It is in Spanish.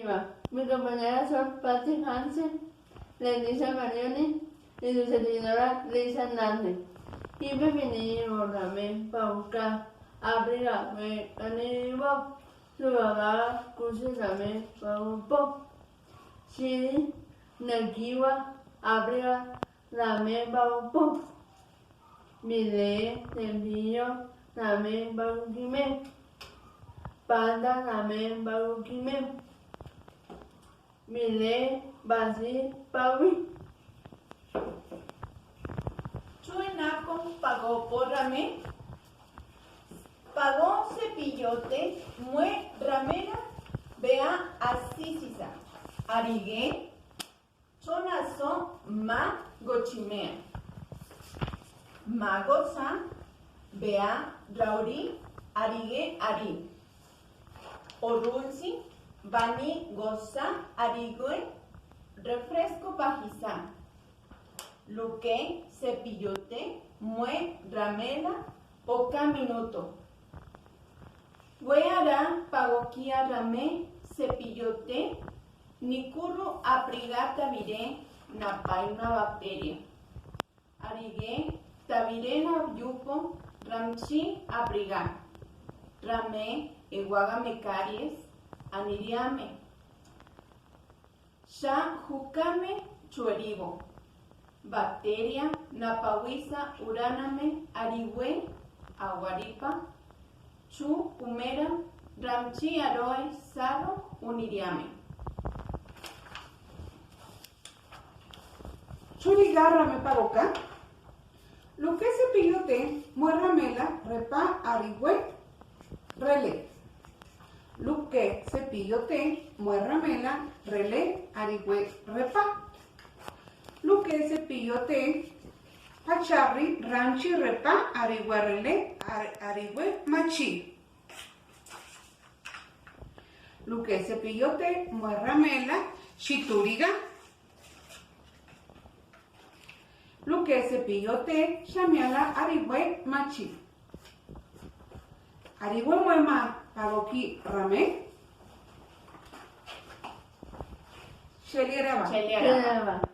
Lima. Mis compañeras son Patti Hansen, Leticia Marioni y su servidora Lisa Hernández. Y me vinimos también para buscar abrigar, me animo, su mamá curso también para un poco. Si Nakiwa abriga también para un poco. Mire, te envío también para un quimé. Panda también para un quimé. Mire, Basil para mí. Chuenacon pagó por ramé, pagó cepillote, mue ramera, vea asísisa, arigué, chonazo, ma gochimea, ma goza, vea rauri, arigué ari, orulsi, bani goza, arigüe, refresco bajizá. Luque, cepillote, mue, ramela, poca minuto. Weara, pagoquia ramé, cepillote, nicurru apriga tabiré, napai una bacteria. Arigue, tabiré na yupo, ramchi apriga. Ramé, eguagame caries, aniriame. Sha jukame, chueribo. Bacteria, napawisa, uraname, arigüe, aguaripa, chu, humera, ramchi, aroe, saro, uniriame. Churigarra me pagoca. Lo que cepillote, muerramela, repa, arigüe, rele. Lo que cepillote, muerramela, rele, arigüe, repa. Lo que cepillote, pacharri, ranchi, repa, arigüe, arigüe, machi. Lo que cepillote, muerramela, chituriga. Lo que cepillote, chamiala, arigüe, machi. Arigüe muema, pagoki, rame. Sheliaraba. Cheliara.